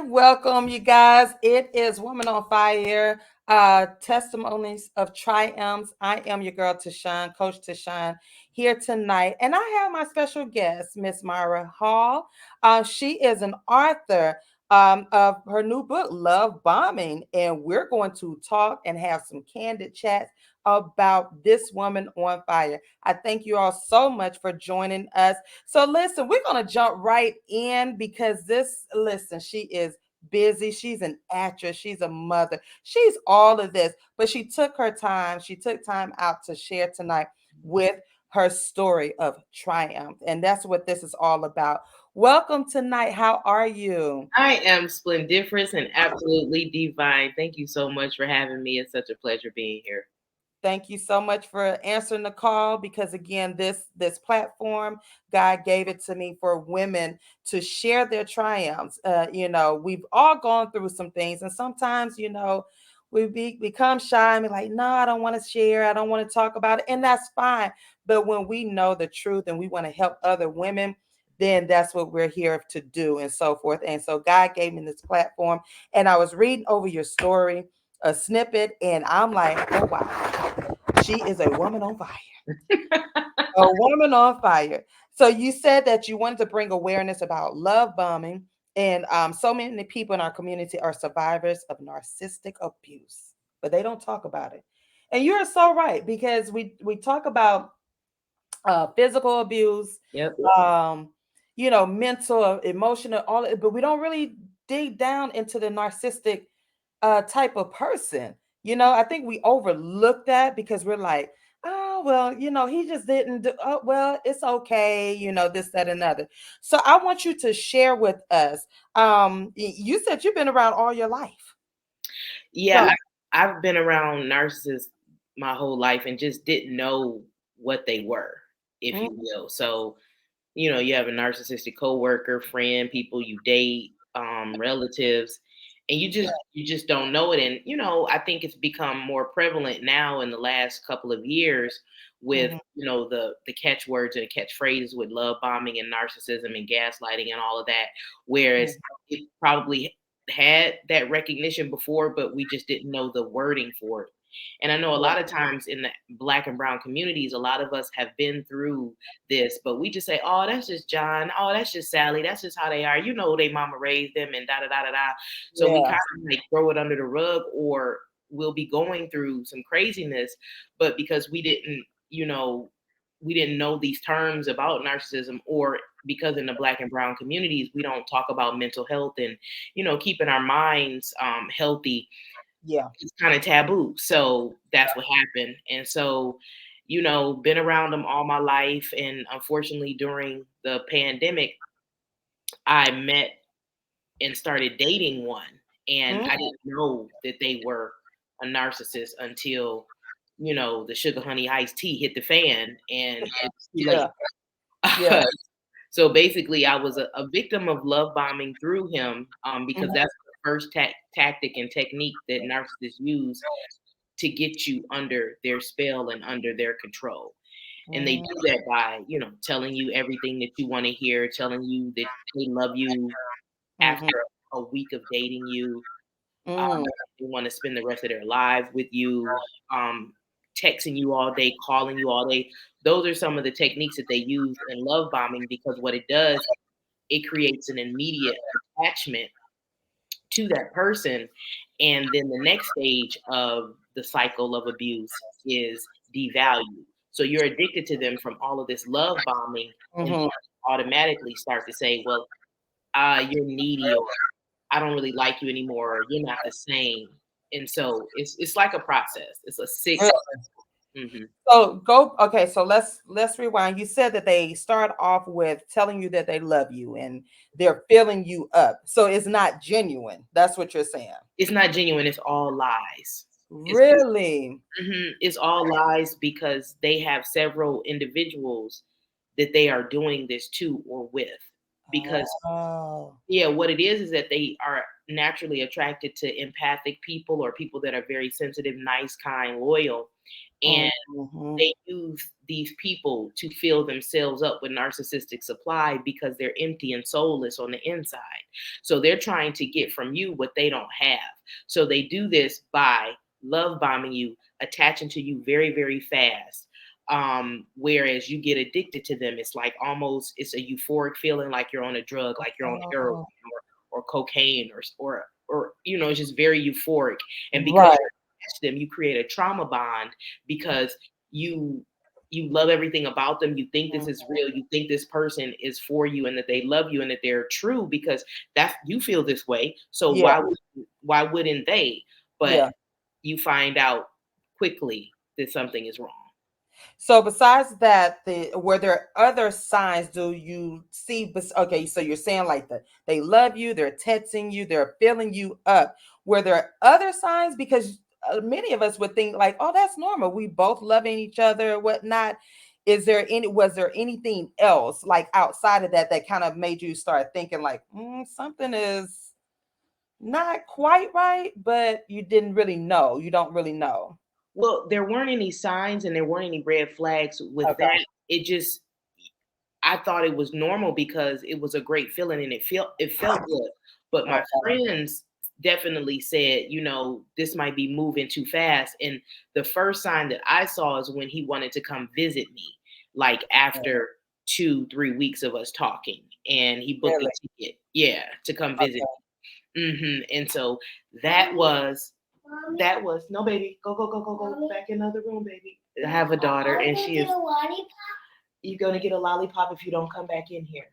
Welcome, you guys. It is Woman on Fire, Testimonies of Triumphs. I am your girl, TaShon, Coach TaShon, here tonight. And I have my special guest, Miss Myra Hall. She is an author of her new book, Love Bombing. And we're going to talk and have some candid chats about this woman on fire. I thank you all so much for joining us. So listen, we're going to jump right in because she is busy. She's an actress. She's a mother. She's all of this, but she took her time. She took time out to share tonight with her story of triumph. And that's what this is all about. Welcome tonight. How are you? I am splendiferous and absolutely divine. Thank you so much for having me. It's such a pleasure being here. Thank you so much for answering the call because again, this platform, God gave it to me for women to share their triumphs. We've all gone through some things, and sometimes, become shy and be like, no, I don't want to share, I don't want to talk about it, and that's fine. But when we know the truth and we want to help other women, then that's what we're here to do, and so forth. And so God gave me this platform, and I was reading over your story, a snippet, and I'm like, oh wow, she is a woman on fire. A woman on fire. So you said that you wanted to bring awareness about love bombing, and so many people in our community are survivors of narcissistic abuse, but they don't talk about it. And you're so right because we talk about physical abuse, Yep. um, mental, emotional, all, but we don't really dig down into the narcissistic type of person. I think we overlook that because we're like, oh, well, he just didn't do, oh, well, it's okay, this, that, and other. So I want you to share with us. You said you've been around all your life. Yeah, So, I've been around narcissists my whole life and just didn't know what they were, if mm, you will. So, you have a narcissistic coworker, friend, people you date, relatives, and you just don't know it. And I think it's become more prevalent now in the last couple of years with mhm, the catchwords and catchphrases with love bombing and narcissism and gaslighting and all of that. Whereas mm, it probably had that recognition before, but we just didn't know the wording for it. And I know a yeah, lot of times in the Black and brown communities, a lot of us have been through this, but we just say, "Oh, that's just John. Oh, that's just Sally. That's just how they are. Their mama raised them and da da da da da." So we yeah, kind of like throw it under the rug, or we'll be going through some craziness, but because we didn't know these terms about narcissism, or because in the Black and brown communities we don't talk about mental health and keeping our minds healthy, yeah. it's kind of taboo. So that's what happened. And so, been around them all my life. And unfortunately, during the pandemic, I met and started dating one. And Mm, I didn't know that they were a narcissist until, the sugar honey iced tea hit the fan and it's too yeah, late. yeah. So basically, I was a victim of love bombing through him, because Mhm, that's the first tactic and technique that narcissists use to get you under their spell and under their control. And they mm, do that by, telling you everything that you want to hear, telling you that they love you mhm, after a week of dating you. mm, They want to spend the rest of their lives with you, um, texting you all day, calling you all day. Those are some of the techniques that they use in love bombing, because what it does, it creates an immediate attachment to that person. And then the next stage of the cycle of abuse is devalue. So you're addicted to them from all of this love bombing, and mhm. automatically start to say, well, you're needy, or I don't really like you anymore, or you're not the same. And so it's like a process. It's a sick. Mm-hmm. So go okay, so let's rewind. You said that they start off with telling you that they love you and they're filling you up. So it's not genuine. That's what you're saying. It's not genuine. It's all lies. It's Really? It's all lies, because they have several individuals that they are doing this to or with. Because Oh. yeah, what it is that naturally attracted to empathic people or people that are very sensitive, nice, kind, loyal. And Mhm. they use these people to fill themselves up with narcissistic supply because they're empty and soulless on the inside. So they're trying to get from you what they don't have. So they do this by love bombing you, attaching to you very, very fast. Whereas you get addicted to them, it's like almost it's a euphoric feeling, like you're on a drug, like you're on heroin Oh, or cocaine or it's just very euphoric. And because right. you're attached to them, you create a trauma bond because you you love everything about them. You think this is Mhm. real. You think this person is for you and that they love you and that they're true because that's you feel this way. So Yeah, why wouldn't they? But yeah. you find out quickly that something is wrong. So besides that, were there other signs do you see? Okay, so you're saying like they love you, they're texting you, they're filling you up. Were there other signs? Because many of us would think like, oh, that's normal. We both loving each other, or whatnot. Was there anything else like outside of that that kind of made you start thinking like, something is not quite right, but you didn't really know. You don't really know. Well, there weren't any signs and there weren't any red flags with Okay. that. It just I thought it was normal because it was a great feeling and it felt good. But my Okay. friends definitely said, this might be moving too fast. And the first sign that I saw is when he wanted to come visit me, like after 2, 3 weeks of us talking, and he booked a Really? ticket, yeah, to come visit. Okay. And so that was no baby. Go back in the other room, baby. I have a daughter, and she is. You're gonna get a lollipop if you don't come back in here.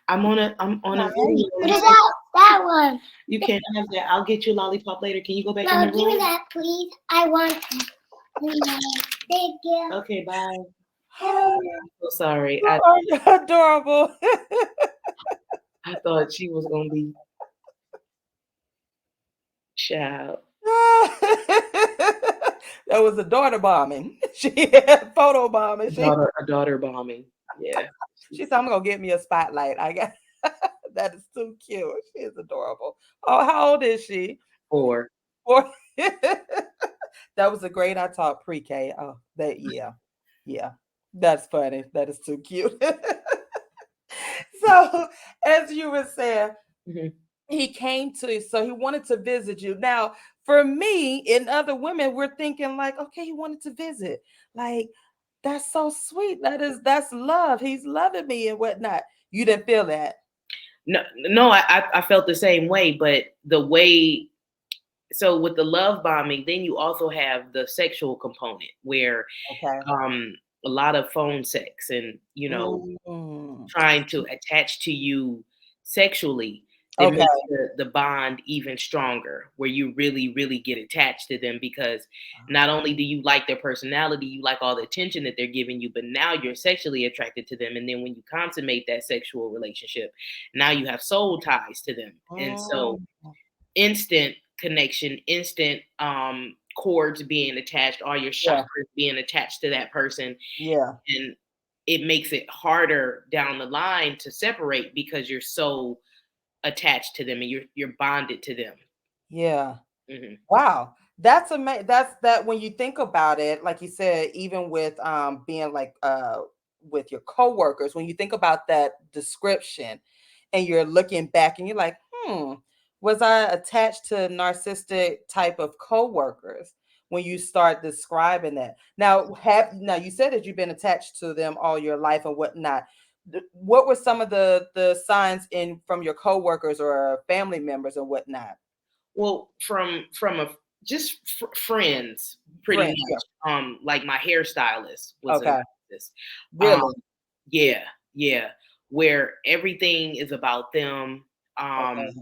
I'm on a video. What about that one? You can't have that. I'll get you a lollipop later. Can you go back in No, the give me room? that, please. I want it. Thank you. Okay, bye. I'm so sorry. You I are adorable. I thought she was gonna be child. That was a daughter bombing. She had photo bombing. A daughter bombing. Yeah. She said, "I'm gonna get me a spotlight." I got that is too cute. She is adorable. Oh, how old is she? 4. Or that was a great I taught pre-K. Oh, yeah. Yeah. That's funny. That is too cute. So as you were saying, Mhm. he came to you, so he wanted to visit you. Now, for me and other women, we're thinking like, okay, he wanted to visit. Like, that's so sweet. That's love. He's loving me and whatnot. You didn't feel that. No, I felt the same way, but the way so with the love bombing, then you also have the sexual component where Okay. um a lot of phone sex and Mm. trying to attach to you sexually that Okay. makes the bond even stronger where you really really get attached to them because not only do you like their personality, you like all the attention that they're giving you, but now you're sexually attracted to them, and then when you consummate that sexual relationship, now you have soul ties to them. And so Mm. instant connection, instant cords being attached, all your Yeah. chakras being attached to that person, Yeah. and it makes it harder down the line to separate because you're so attached to them and you're bonded to them. Yeah. Hmm. Wow. That's amazing. That's that when you think about it, like you said, even with being like with your coworkers, when you think about that description and you're looking back and you're like, was I attached to narcissistic type of coworkers when you start describing that? Now you said that you've been attached to them all your life and whatnot. What were some of the signs in from your coworkers or family members and whatnot? Well, from a just friends, pretty Friends, yeah. much. Like my hairstylist was a Okay. narcissist. Um, Really? yeah, yeah, where everything is about them. Um, Okay.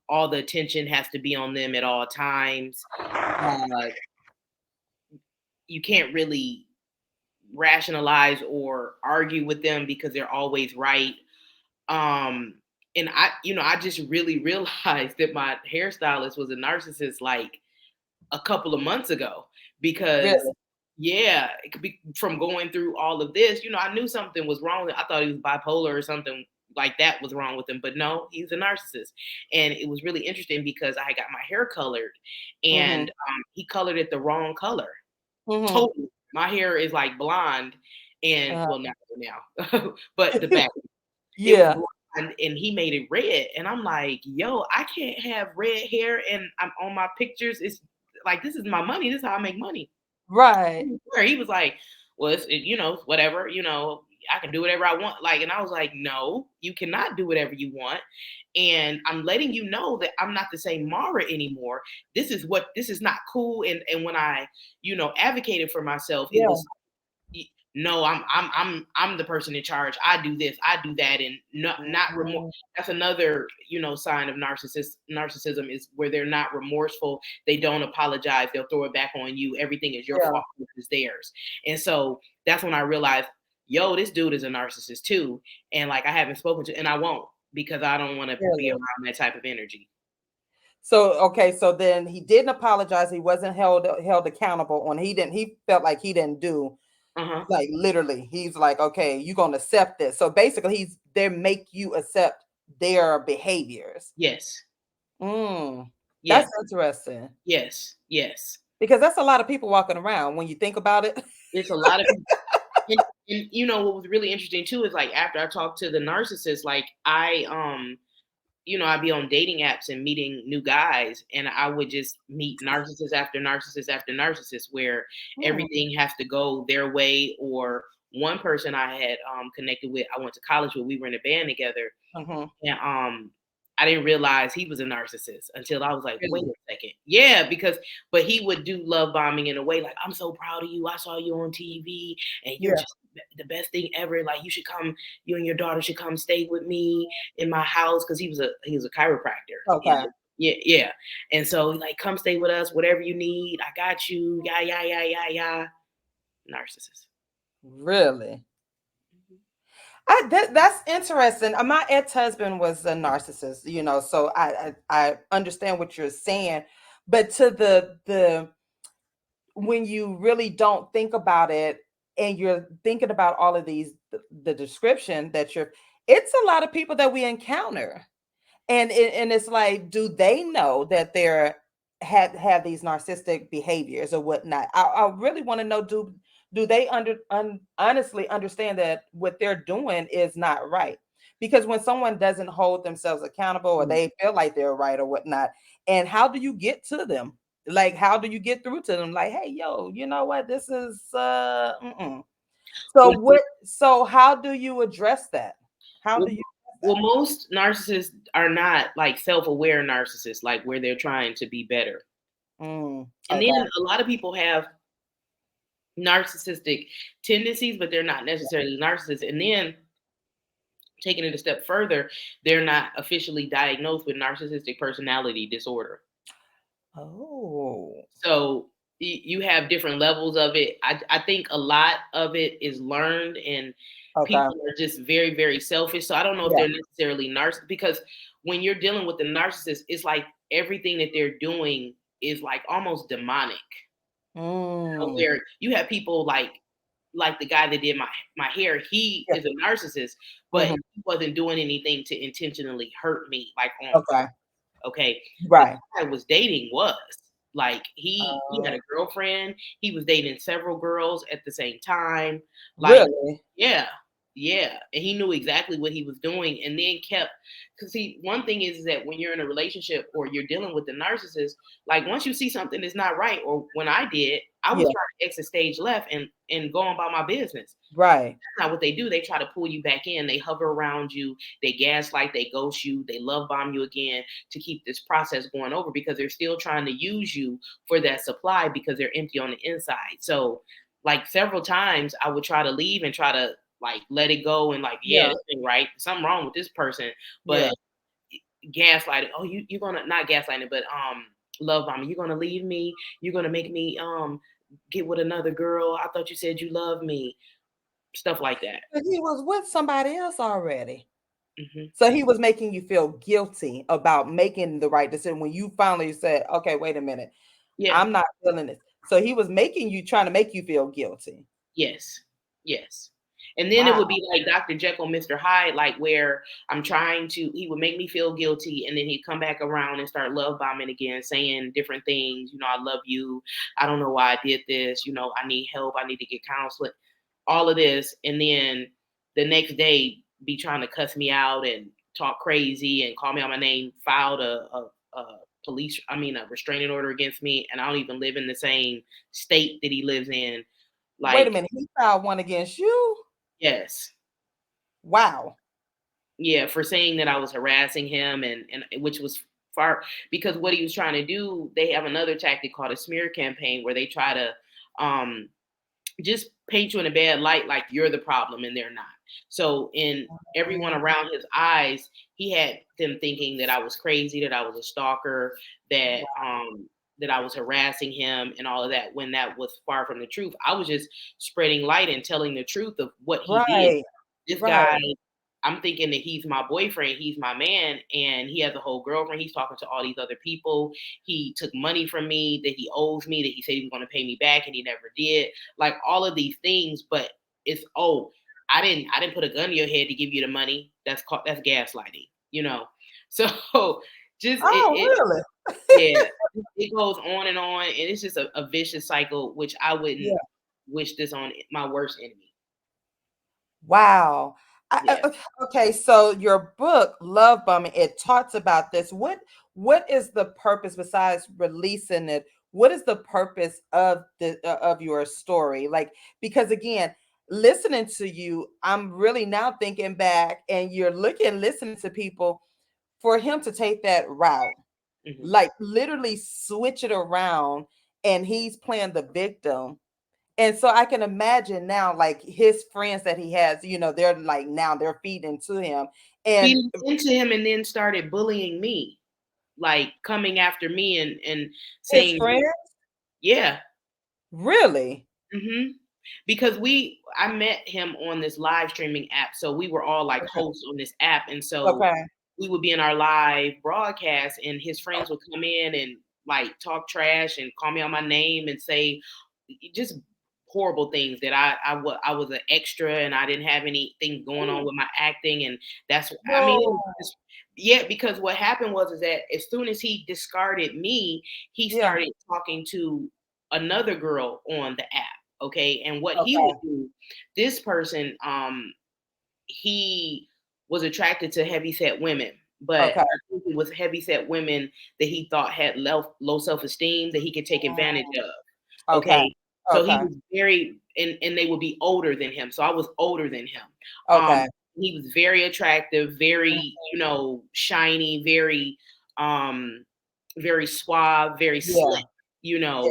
all the attention has to be on them at all times. Uh, you can't really rationalize or argue with them because they're always right. Um, and I just really realized that my hairstylist was a narcissist like a couple of months ago because Really? yeah, it could be from going through all of this. I knew something was wrong. I thought he was bipolar or something like that was wrong with him. But no, he's a narcissist. And it was really interesting because I got my hair colored, Mm-hmm. and he colored it the wrong color. Mm-hmm. Totally. My hair is like blonde, and Uh, well, not now, but the back, it was yeah. blonde, and he made it red. And I'm like, yo, I can't have red hair, and I'm on my pictures. It's like, this is my money. This is how I make money. Right. Where he was like, well, whatever, I can do whatever I want. Like, and I was like, no, you cannot do whatever you want. And I'm letting you know that I'm not the same Mara anymore. This is not cool. And when I, advocated for myself, it Yeah. was, no, I'm the person in charge. I do this, I do that, and not remorse. Mhm. That's another sign of narcissism is where they're not remorseful. They don't apologize. They'll throw it back on you. Everything is your Yeah. fault. It's theirs. And so that's when I realized, yo, this dude is a narcissist too. And like, I haven't spoken to, and I won't, because I don't want to be Really. around that type of energy. So okay, so then he didn't apologize. He wasn't held accountable on. He felt like he didn't do, Uh-huh. like, literally. He's like, okay, you're gonna accept this. So basically, they make you accept their behaviors. Yes. Mm, Yes. that's interesting Yes. Yes. because that's a lot of people walking around when you think about it. It's a lot of people. And what was really interesting too is, like, after I talked to the narcissist, like, I'd be on dating apps and meeting new guys, and I would just meet narcissist after narcissist after narcissist, where Hmm. everything has to go their way. Or one person I had connected with, I went to college with, we were in a band together, Hmm. and I didn't realize he was a narcissist until I was like, wait Really? a second. Yeah, but he would do love bombing in a way like, I'm so proud of you. I saw you on TV, and you're Yeah. just the best thing ever. Like, you should come, you and your daughter should come stay with me in my house. Cause he was a chiropractor. Okay. Yeah, yeah. And so, like, come stay with us, whatever you need. I got you. Yeah, yeah, yeah, yeah, yeah. Narcissist. Really? That's interesting. My ex-husband was a narcissist, so I understand what you're saying, but to the when you really don't think about it and you're thinking about all of these, the description that it's a lot of people that we encounter, and it's like, do they know that they're have these narcissistic behaviors or whatnot? I really want to know, do they honestly understand that what they're doing is not right? Because when someone doesn't hold themselves accountable, or Mm. they feel like they're right or whatnot, and how do you get to them? Like, how do you get through to them? Like, hey, yo, you know what? This is mm-mm. So Well, so how do you address that? How well, do you well, address most narcissists are not like self-aware narcissists, like where they're trying to be better. that? And Okay. then a lot of people have narcissistic tendencies, but they're not necessarily narcissists. And then, taking it a step further, they're not officially diagnosed with narcissistic personality disorder. Oh, So you have different levels of it. I think a lot of it is learned, and okay. people are just very, very selfish. So I don't know if Yeah. they're necessarily narcissist, because when you're dealing with the narcissist, it's like everything that they're doing is like almost demonic. Mm, Where you have people like the guy that did my hair, he yeah. is a narcissist, but Mhm. he wasn't doing anything to intentionally hurt me, like, on Okay. purpose. Okay. The Right. guy I was dating was like, he had Uh, a girlfriend, he was dating several girls at the same time. Like, really? yeah, yeah. And he knew exactly what he was doing, and then kept, because see, one thing is that when you're in a relationship or you're dealing with the narcissist, like, once you see something that's not right, or when I did, I was Yeah. trying to exit stage left and go on about my business. Right. That's not what they do. They try to pull you back in. They hover around you. They gaslight. They ghost you. They love bomb you again to keep this process going over, because they're still trying to use you for that supply, because they're empty on the inside. So, like, several times I would try to leave and try to, like, let it go, and, like, yeah, Yeah. this ain't right. Something wrong with this person. Yeah. But gaslighting. Oh, you're gonna, not gaslighting, but love bombing. You're gonna leave me. You're gonna make me get with another girl. I thought you said you loved me. Stuff like that. But he was with somebody else already. Hmm. So he was making you feel guilty about making the right decision when you finally said, okay, wait a minute, Yeah. I'm not feeling this. So he was trying to make you feel guilty. Yes. Yes. And then it Wow. would be like Dr. Jekyll, Mr. Hyde, like where he would make me feel guilty, and then he'd come back around and start love bombing again, saying different things. I love you. I don't know why I did this. I need help. I need to get counseling. All of this. And then the next day be trying to cuss me out and talk crazy and call me out my name, filed a restraining order against me. And I don't even live in the same state that he lives in. Wait a Like, minute. He filed one against you? yes. Wow. Yeah, for saying that I was harassing him, and which was far, because what he was trying to do, they have another tactic called a smear campaign where they try to um just paint you in a bad light, like you're the problem and they're not. So in everyone around his eyes, he had them thinking that I was crazy, that I was a stalker, that I was harassing him and all of that, when that was far from the truth. I was just spreading light and telling the truth of what he did. Right. This Right. guy, I'm thinking that he's my boyfriend, he's my man, and he has a whole girlfriend. He's talking to all these other people. He took money from me that he owes me, that he said he was going to pay me back, and he never did. Like all of these things, but it's I didn't put a gun to your head to give you the money. That's gaslighting. So just Oh, really? yeah, it goes on, and it's just a vicious cycle, which I wouldn't Yeah. wish this on my worst enemy. Wow. Yeah. Okay, so your book, Love Bombing, it talks about this. What is the purpose besides releasing it? What is the purpose of of your story? Like, because again, listening to you, I'm really now thinking back, and you're listening to people for him to take that route, Hmm. like literally switch it around, and he's playing the victim. And so I can imagine now, like his friends that he has, they're like now they're feeding to him. And Feeding into him, and then started bullying me, like coming after me and his saying, friends, yeah. really? Hmm. Because I met him on this live streaming app. So we were all like Okay. hosts on this app. And so Okay. we would be in our live broadcast, and his friends would come in and like talk trash and call me on my name and say just horrible things, that I was an extra and I didn't have anything going on with my acting. And it was No. just, yeah, because what happened was is that as soon as he discarded me, he Yeah. started talking to another girl on the app. Okay. And what he would Okay. do, this person, he was attracted to heavyset women, but Okay. I think it was heavyset women that he thought had low self-esteem that he could take advantage of. Okay. Okay. So he Okay. was very, and they would be older than him. So I was older than him. Okay. He was very attractive, very, shiny, um, very suave, very Yeah. slick, Yeah.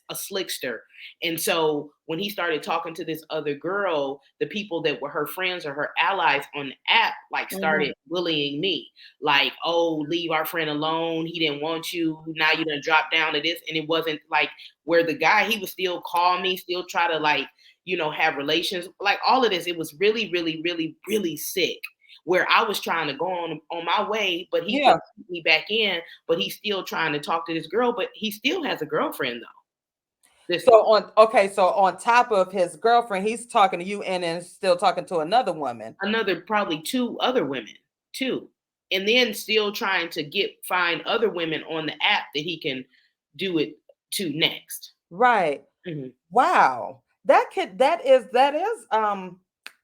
a slickster. And so when he started talking to this other girl, the people that were her friends or her allies on the app, like Mhm. started bullying me, like, oh, leave our friend alone. He didn't want you. Now you done drop down to this. And it wasn't like where the guy, he would still call me, still try to like, have relations, like all of this. It was really, really, really, really sick, where I was trying to go on my way, but he Yeah. couldn't keep me back in, but he's still trying to talk to this girl, but he still has a girlfriend though. This So on top of his girlfriend, he's talking to you and then still talking to another woman. another probably two other women too, and then still trying to find other women on the app that he can do it to next. Right. Hmm. Wow. That is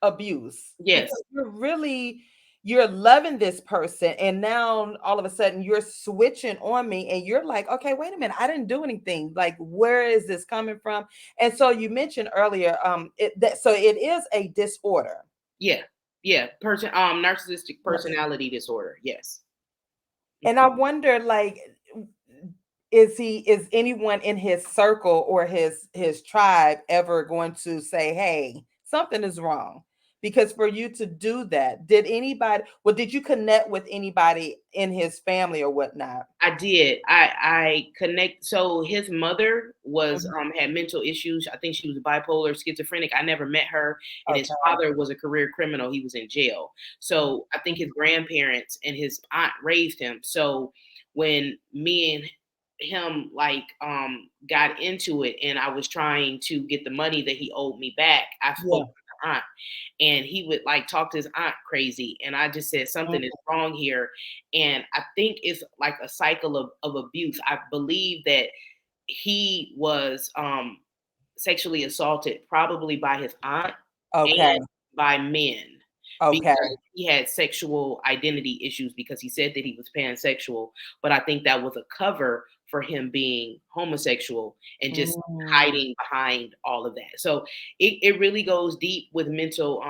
abuse, Yes. because you're loving this person, and now all of a sudden you're switching on me, and you're like, okay, wait a minute, I didn't do anything. Like, where is this coming from? And so you mentioned earlier, so it is a disorder. Yeah. Yeah. Narcissistic personality disorder. Yes. And I wonder, like, is anyone in his circle or his tribe ever going to say, hey, something is wrong? Because for you to do that, did you connect with anybody in his family or whatnot? I did. I connect. So his mother was Mhm. had mental issues. I think she was bipolar, schizophrenic. I never met her. And his Okay. father was a career criminal. He was in jail. So I think his grandparents and his aunt raised him. So when me and him like got into it, and I was trying to get the money that he owed me back, I spoke Yeah. to aunt, and he would like talk to his aunt crazy. And I just said something is wrong here. And I think it's like a cycle of abuse. I believe that he was sexually assaulted probably by his aunt Okay. and by men Okay. because he had sexual identity issues because he said that he was pansexual. But I think that was a cover for him being homosexual and just Mm. hiding behind all of that. So it really goes deep with mental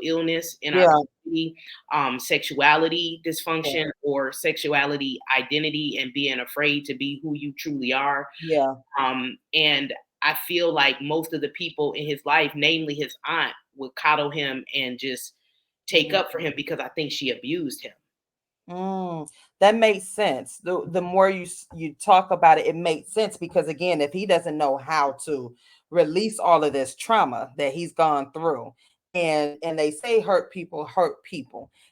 illness in our Yeah. community, sexuality Yeah. dysfunction or sexuality identity and being afraid to be who you truly are. Yeah. And I feel like most of the people in his life, namely his aunt, would coddle him and just take Mm. up for him because I think she abused him. Mm, that makes sense. The more you talk about it, it makes sense because again, if he doesn't know how to release all of this trauma that he's gone through, and they say hurt people,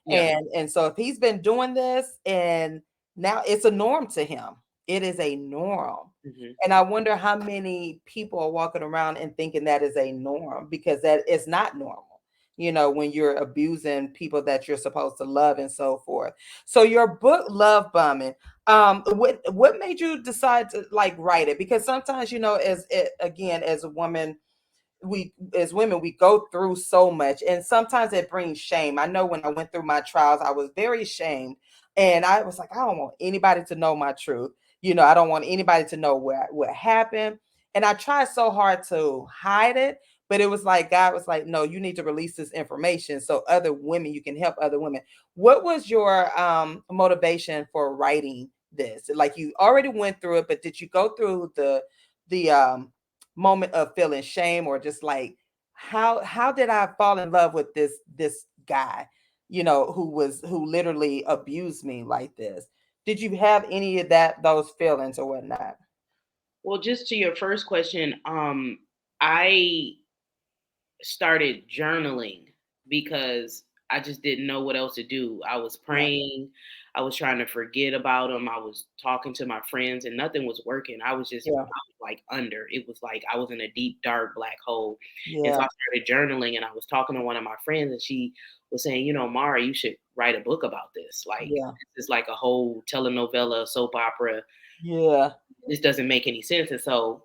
Yeah. and so if he's been doing this and now it's a norm to him, it is a norm. Hmm. And I wonder how many people are walking around and thinking that is a norm because that is not normal. When you're abusing people that you're supposed to love and so forth. So your book, Love Bombing, what made you decide to like write it? Because sometimes, again, as a woman, we as women we go through so much and sometimes it brings shame. I know when I went through my trials I was very ashamed and I was like I don't want anybody to know my truth. I don't want anybody to know what happened, and I tried so hard to hide it, but it was like God was like no, you need to release this information so other women, you can help other women. What was your motivation for writing this? Like you already went through it, but did you go through the moment of feeling shame or just like how did I fall in love with this guy, who literally abused me like this? Did you have any of those feelings or whatnot? Well, just to your first question, I started journaling because I just didn't know what else to do. I was Yeah. praying. I was trying to forget about him. I was talking to my friends and nothing was working. Yeah. I was like under. It was like I was in a deep, dark black hole. And so Yeah. I started journaling and I was talking to one of my friends and she was saying, Mara, you should write a book about this. Like, Yeah. this is like a whole telenovela, soap opera. Yeah. This doesn't make any sense. And so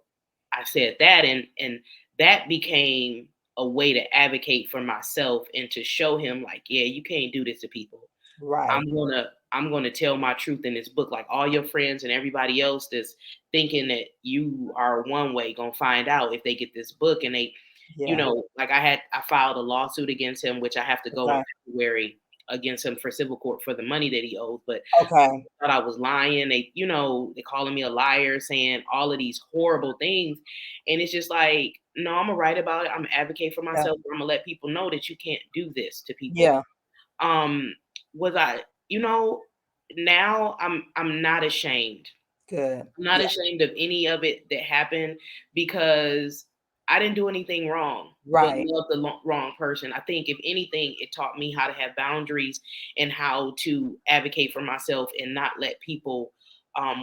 I said that and that became a way to advocate for myself and to show him like, yeah, you can't do this to people. Right. I'm gonna tell my truth in this book. Like all your friends and everybody else that's thinking that you are one way gonna find out if they get this book and they, Yeah. like I filed a lawsuit against him, which I have to go in Okay. February against him for civil court for the money that he owes. But Okay. thought I was lying. They calling me a liar, saying all of these horrible things. And it's just like, no, I'm gonna write about it. I'm gonna advocate for Yeah. myself. I'm gonna let people know that you can't do this to people. Yeah. Um, was I, now I'm not ashamed. Good. I'm not Yeah. ashamed of any of it that happened because I didn't do anything wrong, but Right. love the wrong person. I think if anything, it taught me how to have boundaries and how to advocate for myself and not let people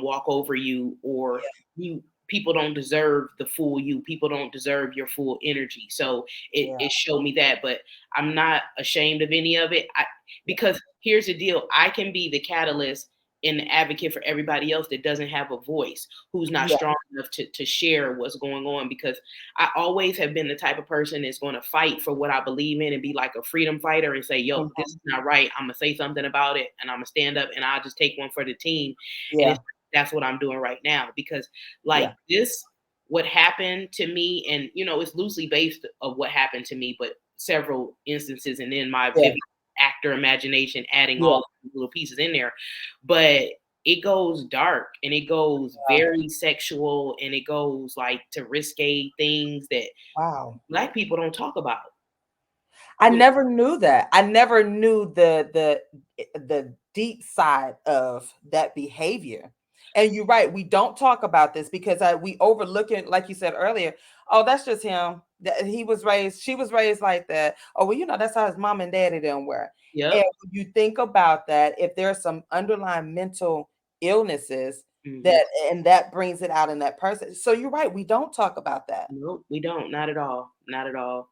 walk over you or you. People don't deserve the full you. People don't deserve your full energy. So Yeah. it showed me that, but I'm not ashamed of any of it. Because here's the deal: I can be the catalyst and advocate for everybody else that doesn't have a voice, who's not Yeah. strong enough to share what's going on. Because I always have been the type of person that's going to fight for what I believe in and be like a freedom fighter and say, yo, this Mhm. is not right. I'm going to say something about it and I'm going to stand up and I'll just take one for the team. And Yeah. that's what I'm doing right now because Yeah. like this, what happened to me, and it's loosely based of what happened to me, but several instances and then my Yeah. vivid actor imagination adding Yeah. all the little pieces in there. But it goes dark and it goes Yeah. very sexual and it goes like to risque things that Wow. Black people don't talk about. I never knew that. I never knew the deep side of that behavior. And you're right, we don't talk about this because we overlook it, like you said earlier. Oh, that's just him. That she was raised like that. Oh, well, that's how his mom and daddy didn't were. And Yep. when you think about that, if there's some underlying mental illnesses Hmm. that brings it out in that person. So you're right, we don't talk about that. Nope, we don't. Not at all. Not at all.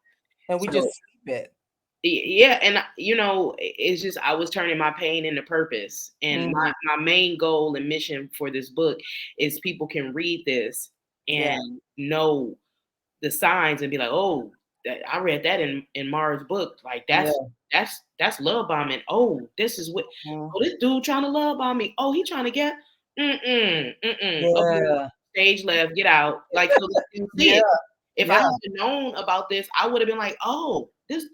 and we just So sleep it. yeah, and it's just I was turning my pain into purpose. And Mhm. my main goal and mission for this book is people can read this Yeah, and know the signs and be like, oh, I read that in Mara's book. Like yeah, that's love bombing. Oh, this is what. mm, Oh, this dude trying to love bomb me. Oh, he trying to get. Okay, yeah, stage left, get out. Like so they can see yeah, it. If I yeah, had known about this, I would have been like, oh, this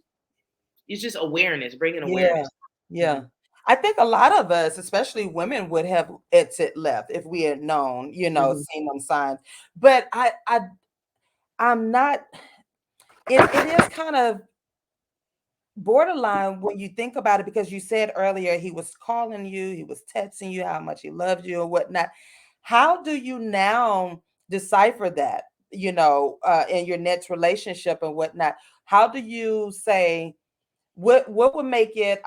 is just awareness, bringing yeah, awareness. yeah. Mhm. I think a lot of us, especially women, would have exit left if we had known, Mhm. seen them signs. But I'm not. It is kind of borderline when you think about it, because you said earlier he was calling you, he was texting you how much he loved you or whatnot. How do you now decipher that, in your next relationship and whatnot? How do you say what would make it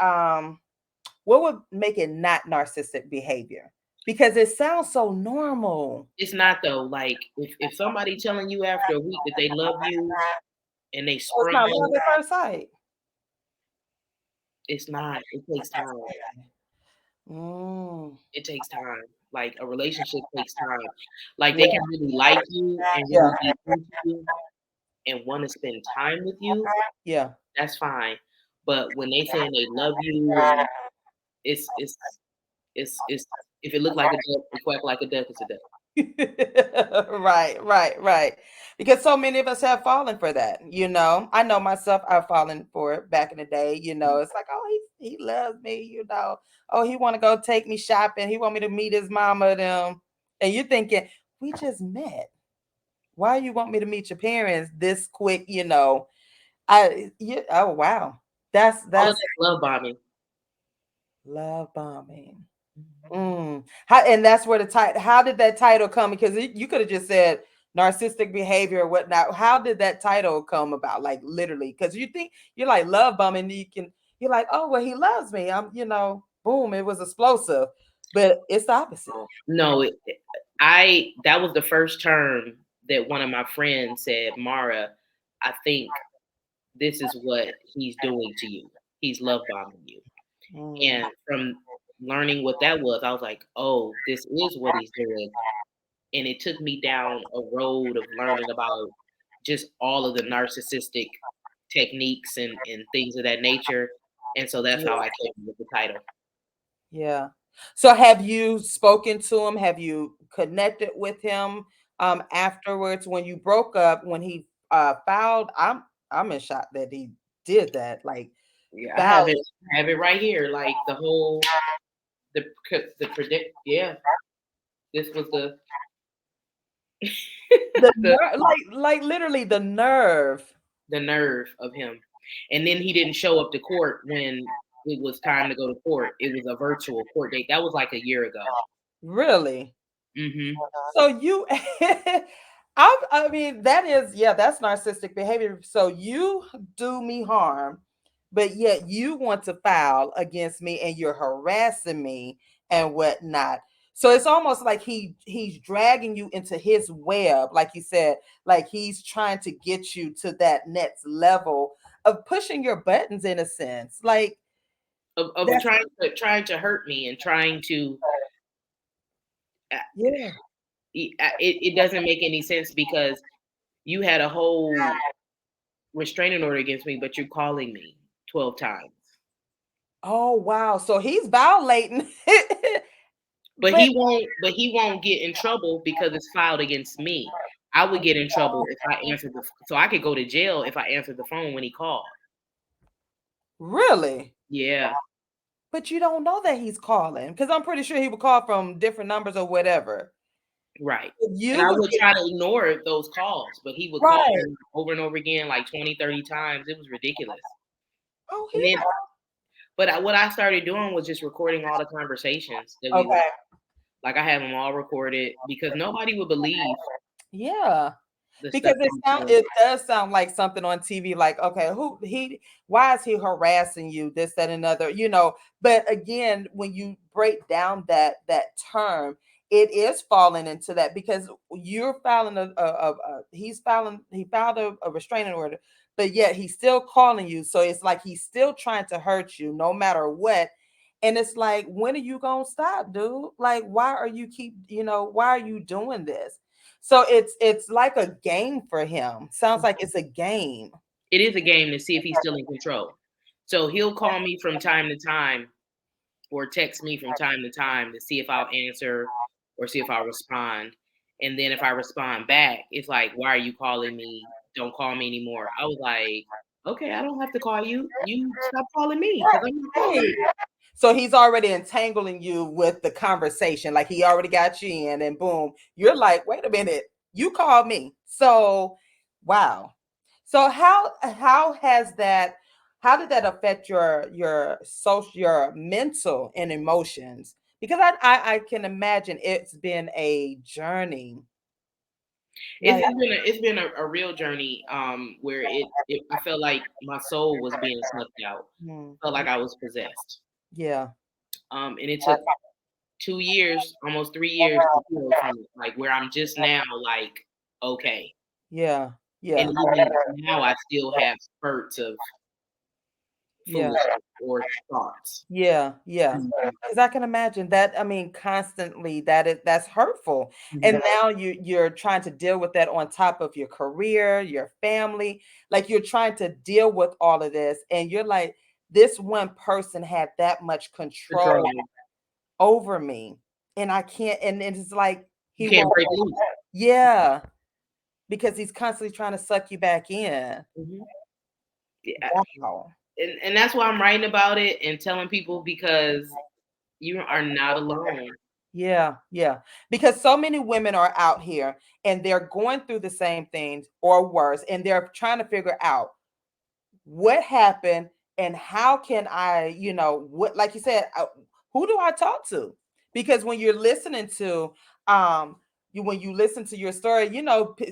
not narcissistic behavior? Because it sounds so normal. It's not though. Like if somebody telling you after a week that they love you and they So it's not love sprung, at first sight. it's not. It takes time. Mm, It takes time. Like a relationship takes time. Like they yeah, can really like you and yeah, really be into you and want to spend time with you. yeah. That's fine. But when they saying they love you and it's it's it's if it look like a duck, it quack like a duck, it's a duck. Right, right, right. Because so many of us have fallen for that, I know myself, I've fallen for it back in the day, it's like, oh, he loves me, oh, he want to go take me shopping, he want me to meet his mama, them. And you're thinking, we just met. Why you want me to meet your parents this quick, oh wow. All of That's that love bombing. love bombing. How, and that's where the title. How did that title come? Because you could have just said narcissistic behavior or whatnot. How did that title come about? Like literally, because you think you're like love bombing. You're like, oh well, he loves me. Boom, it was explosive, but it's the opposite. No, I that was the first term that one of my friends said, Mara, I think this is what he's doing to you. He's love bombing you. Mm, And from learning what that was, I was like, oh, this is what he's doing. And it took me down a road of learning about just all of the narcissistic techniques and things of that nature. And so that's how yeah, I came up with the title. yeah. So have you spoken to him? Have you connected with him afterwards when you broke up? When he filed, I'm in shock that he did that. Like Yeah, filed I have it right here. Like the whole the predict. Yeah, this was the the the nerve, like literally the nerve. the nerve of him. And then he didn't show up to court when it was time to go to court. It was a virtual court date. That was like a year ago. Really? Hmm. So you I mean that is, yeah, that's narcissistic behavior. So you do me harm, but yet you want to file against me and you're harassing me and whatnot. So it's almost like he's dragging you into his web, like you said, like he's trying to get you to that next level of pushing your buttons in a sense. Like Of that's trying to hurt me and trying to. uh, yeah. it doesn't make any sense because you had a whole restraining order against me, but you're calling me 12 times. Oh wow. So he's violating. But But he won't get in trouble because it's filed against me. I would get in trouble if I answered so I could go to jail if I answered the phone when he called. really? Yeah, But you don't know that he's calling, because I'm pretty sure he would call from different numbers or whatever. right. And You I would would get try to ignore those calls, but he would call right. me over and over again like 20, 30 times. It was ridiculous. Oh, And he then but what I started doing was just recording all the conversations that we would okay. like I have them all recorded because nobody would believe Yeah. the Because stuff that I'm saying. it does sound like something on TV, like, okay, why is he harassing you? This, that, and another, But again, when you break down that term, it is falling into that because you're filing he filed a restraining order, but yet he's still calling you. So it's like he's still trying to hurt you no matter what. And it's like, when are you gonna stop, dude? Like, why are you why are you doing this? So it's like a game for him. Sounds like it's a game. It is a game to see if he's still in control. So he'll call me from time to time or text me from time to time to see if I'll answer or see if I'll respond. And then if I respond back, it's like, why are you calling me? Don't call me anymore. I was like, okay, I don't have to call you. You stop calling me because I'm not calling Right. you. So he's already entangling you with the conversation. Like he already got you in, and boom, you're like, wait a minute, you called me. So wow. So how did that affect your social, your mental and emotions? Because I can imagine it's been a journey. Like, It's been a real journey where I felt like my soul was being sucked out. Felt like I was possessed. yeah. And it took 2 years, almost 3 years to heal from it, like where I'm just now like, okay. Yeah. And Yeah. even now I still have spurts of Yeah. foolishness or thoughts. Yeah, yeah. Because I can imagine that. I mean, constantly that's hurtful. And now you're trying to deal with that on top of your career, your family. Like you're trying to deal with all of this, and you're like, this one person had that much control Control. over me, and I can't. And it's like You he can't won't. break loose. Yeah, because he's constantly trying to suck you back in. Yeah. Wow. And that's why I'm writing about it and telling people because you are not alone. Yeah, yeah. Because so many women are out here and they're going through the same things or worse, and they're trying to figure out what happened and how can I, what, like you said, who do I talk to? Because when you're listening to, when you listen to your story,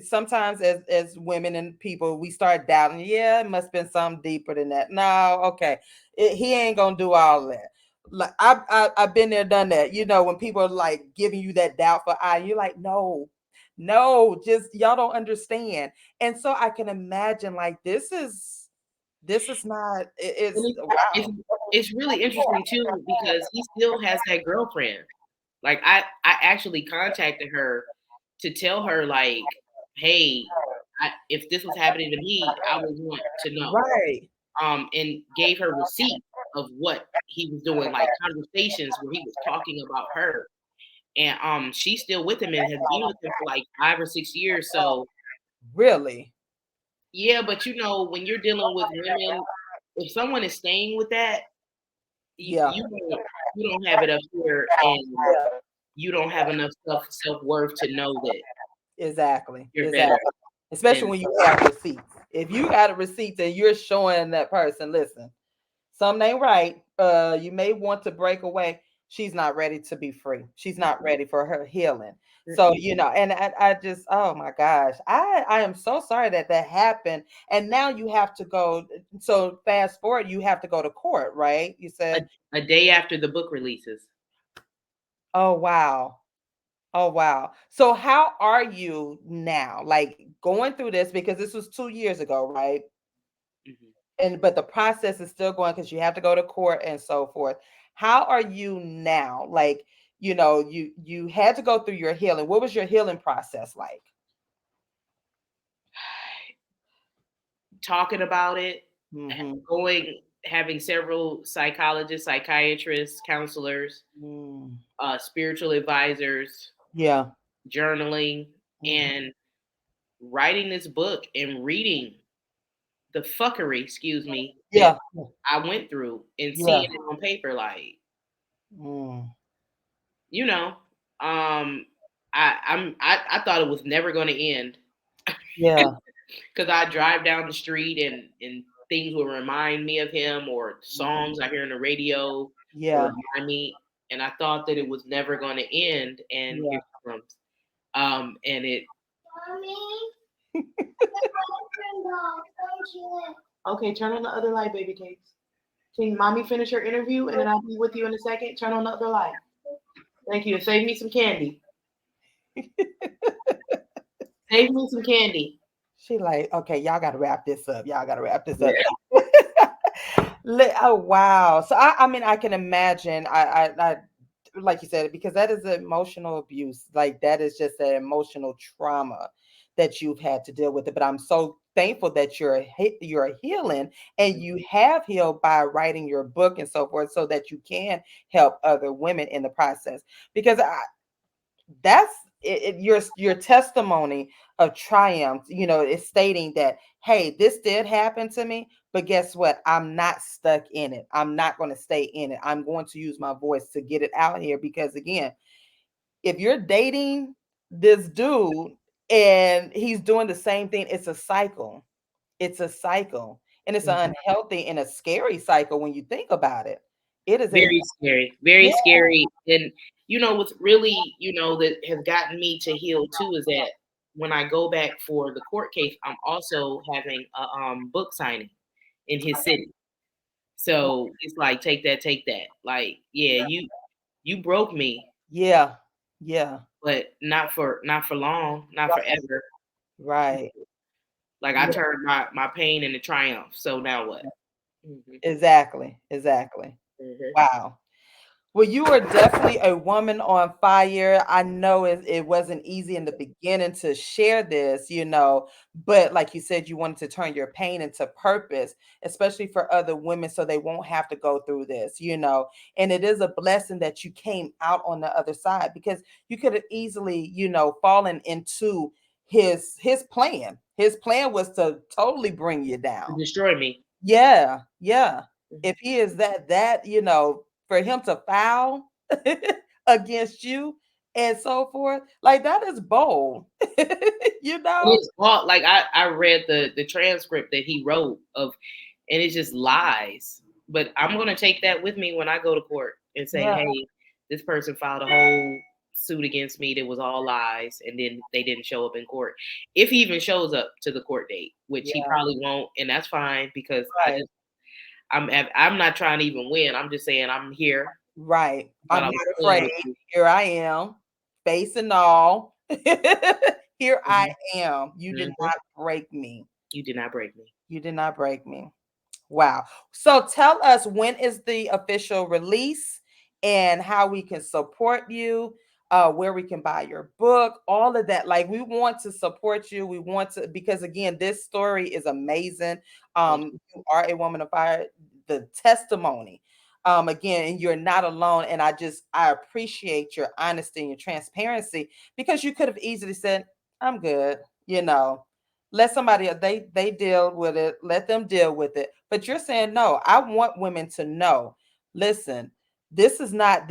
sometimes as women and people, we start doubting. Yeah, it must have been something deeper than that. No, okay, he ain't gonna do all of that. Like I've been there, done that. When people are like giving you that doubtful eye, you're like, no, no, just y'all don't understand. And so I can imagine like this is not And it's it's, wow. it's really interesting too because he still has that girlfriend. Like I actually contacted her to tell her like, hey, if this was happening to me, I would want to know. Right. And gave her receipts of what he was doing, like conversations where he was talking about her. And she's still with him and has been with him for like 5 or 6 years. So Really? yeah, but when you're dealing with women, if someone is staying with that, you Yeah. you don't have it up here, and you don't have enough self worth to know that Exactly. you're better Exactly. Especially than. when you have receipts. If you got a receipt and you're showing that person, listen, something ain't right. You may want to break away. She's not ready to be free. She's not ready for her healing. So, and I just, oh my gosh, I am so sorry that happened. And now you have to go. So fast forward, you have to go to court, right? You a, said, a day after the book releases. oh, wow. Oh, wow. So how are you now? Like going through this because this was 2 years ago, right? Mhm. But the process is still going because you have to go to court and so forth. How are you now? Like, you had to go through your healing. What was your healing process like? Talking about it, Mm-hmm. having several psychologists, psychiatrists, counselors, Mm. spiritual advisors, Yeah. journaling, Mhm. and writing this book and reading the fuckery, excuse me, that Yeah. I went through and Yeah. seeing it on paper, like, Mm. you know, um, I thought it was never going to end Yeah. because I drive down the street and things will remind me of him or Mhm. songs I hear on the radio will Yeah. remind me, and I thought that it was never going to end, and Yeah. here it comes. And it Mommy, okay. Turn on the other light, baby cakes. Can mommy finish her interview and then I'll be with you in a second? Turn on the other light. Thank you. And save me some candy. Save me some candy. She like, okay, y'all got to wrap this up. Y'all got to wrap this up. Yeah. Oh wow. So I mean, I can imagine. I like you said, because that is emotional abuse. Like that is just an emotional trauma that you've had to deal with it. But I'm so thankful that you're healing and you have healed by writing your book and so forth, so that you can help other women in the process. Because that's your testimony of triumph, is stating that, hey, this did happen to me, but guess what, I'm not stuck in it, I'm not going to stay in it, I'm going to use my voice to get it out here. Because again, if you're dating this dude and he's doing the same thing, it's a cycle. It's a cycle, and it's an Mhm. unhealthy and a scary cycle when you think about it. It is a Very scary. Very yeah. scary. And what's really, that has gotten me to heal too is that when I go back for the court case, I'm also having a book signing in his city. So it's like take that. Like, yeah, you broke me, Yeah, yeah, but not for long, not right, forever. right. Like I Yeah, turned my pain into triumph. So now what? Hmm. exactly, exactly. Hmm. Wow. Well, you are definitely a woman on fire. I know it wasn't easy in the beginning to share this, but like you said, you wanted to turn your pain into purpose, especially for other women, so they won't have to go through this. And it is a blessing that you came out on the other side, because you could have easily, fallen into his plan. His plan was to totally bring you To down. destroy me. Yeah, yeah. Mhm. If he is for him to foul against you and so forth, like that is bold. you And know? it's all like I read the transcript that he wrote of, and it's just lies. But I'm gonna take that with me when I go to court and say, Yeah, hey, this person filed a whole suit against me that was all lies, and then they didn't show up in court. If he even shows up to the court date, which he yeah, probably won't, and that's fine because right, I'm not trying to even win. I'm just saying I'm here. right. But I'm I was not playing afraid. with you. Here I am, face and all. Here I Mhm. am. You did Mhm. not break me. You did not break me. You did not break me. Wow. So tell us, when is the official release and how we can support you, where we can buy your book, all of that. Like, we want to support you. We want to, because again, this story is amazing. Thank you. You are a woman of fire, the testimony. Again, and you're not alone. And I appreciate your honesty and your transparency, because you could have easily said, I'm good, let somebody they deal with it, let them deal with it. But you're saying, no, I want women to know, listen, this is not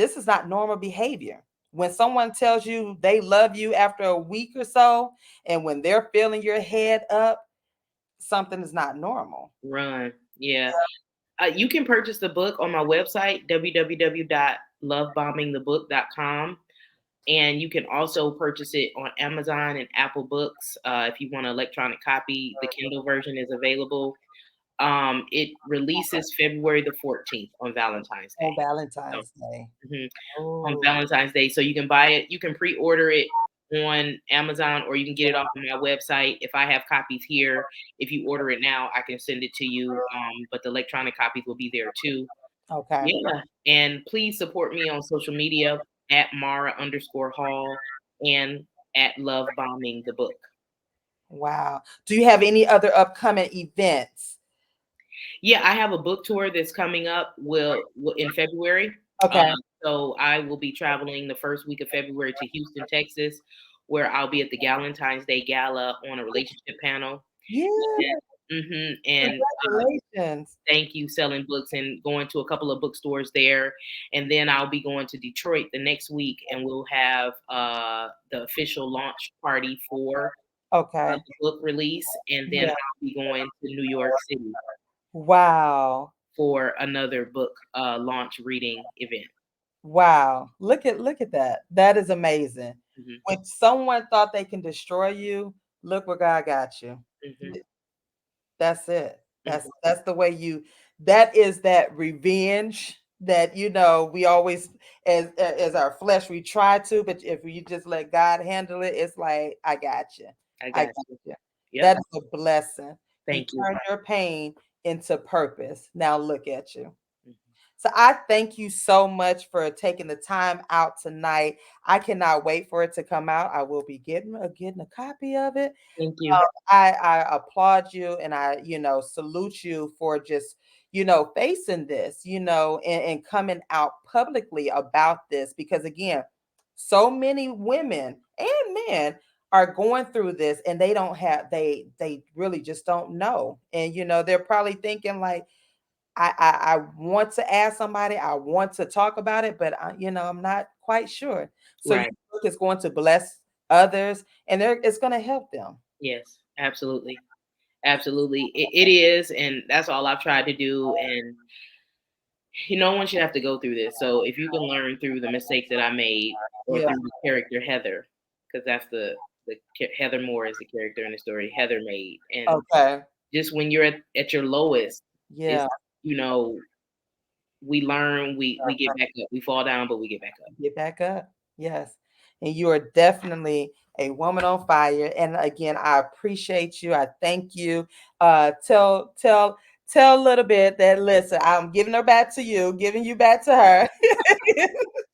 normal behavior. When someone tells you they love you after a week or so, and when they're filling your head up, something is not normal. Run. Yeah. You can purchase the book on my website, www.lovebombingthebook.com. And you can also purchase it on Amazon and Apple Books. If you want an electronic copy, the Kindle version is available. It releases February the 14th on Valentine's On Day. So, Valentine's Day. mhm, on Oh, Valentine's Day. So you can buy it. You can pre-order it on Amazon, or you can get it off of my website. If I have copies here, if you order it now, I can send it to you. But the electronic copies will be there too. okay. Yeah. And please support me on social media at Mara_Hall and at Love Bombing the Book. Wow. Do you have any other upcoming events? Yeah, I have a book tour that's coming up will in February. Uh, Okay. so I will be traveling the first week of February to Houston, Texas, where I'll be at the Galentine's Day Gala on a relationship panel. Yeah. And Congratulations. thank you, selling books and going to a couple of bookstores there. And then I'll be going to Detroit the next week, and we'll have the official launch party for Okay. the book release. And then Yeah. I'll be going to New York City Wow. for another book launch reading event. Wow. Look at that. That is amazing. Hmm. When someone thought they can destroy you, look where God got you. Hmm. That's it. That's Hmm. that's the way you that is that revenge. that we always, as our flesh, we try to, but if you just let God handle it, it's like, I got you. I I got got you. you. Yep. That is a blessing. You Thank you. turn your pain into purpose. Now look at you. Mhm. So I thank you so much for taking the time out tonight. I cannot wait for it to come out. I will be getting a copy of it. Thank you. I applaud you, and I, salute you for just, facing this, and coming out publicly about this, because again, so many women and men are going through this, and they don't have they really just don't know. And they're probably thinking like, I want to ask somebody, I want to talk about it, but I'm not quite sure. So your Right. book is going to bless others, and it's going to help them. Yes, absolutely. Absolutely. It is. And that's all I've tried to do. And no one should have to go through this. So if you can learn through the mistakes that I made or Yeah. through the character Heather, because that's Heather Moore is the character in the story Heather made. And Okay. just when you're at your lowest, it's, Yeah. you know, we learn, we get back up. We fall down, but we get back up. Get back up. Yes. And you are definitely a woman on fire. And again, I appreciate you. I thank you. Tell a little bit that, listen, I'm giving her back to you, giving you back to her.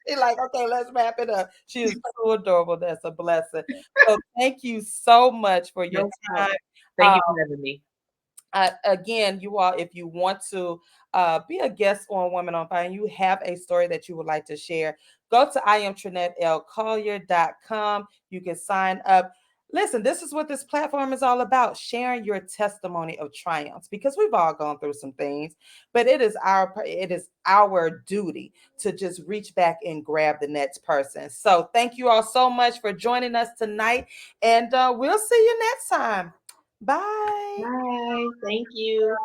You're like, okay, let's wrap it up. She is so adorable. That's a blessing. So thank you so much for your No time. problem. Thank you for having me. Again, you all, if you want to be a guest on Women on Fire and you have a story that you would like to share, go to IamTrinetteLCollier.com. You can sign up. Listen, this is what this platform is all about, sharing your testimony of triumphs, because we've all gone through some things, but it is our duty to just reach back and grab the next person. So thank you all so much for joining us tonight, and we'll see you next time. Bye. Bye. Thank you.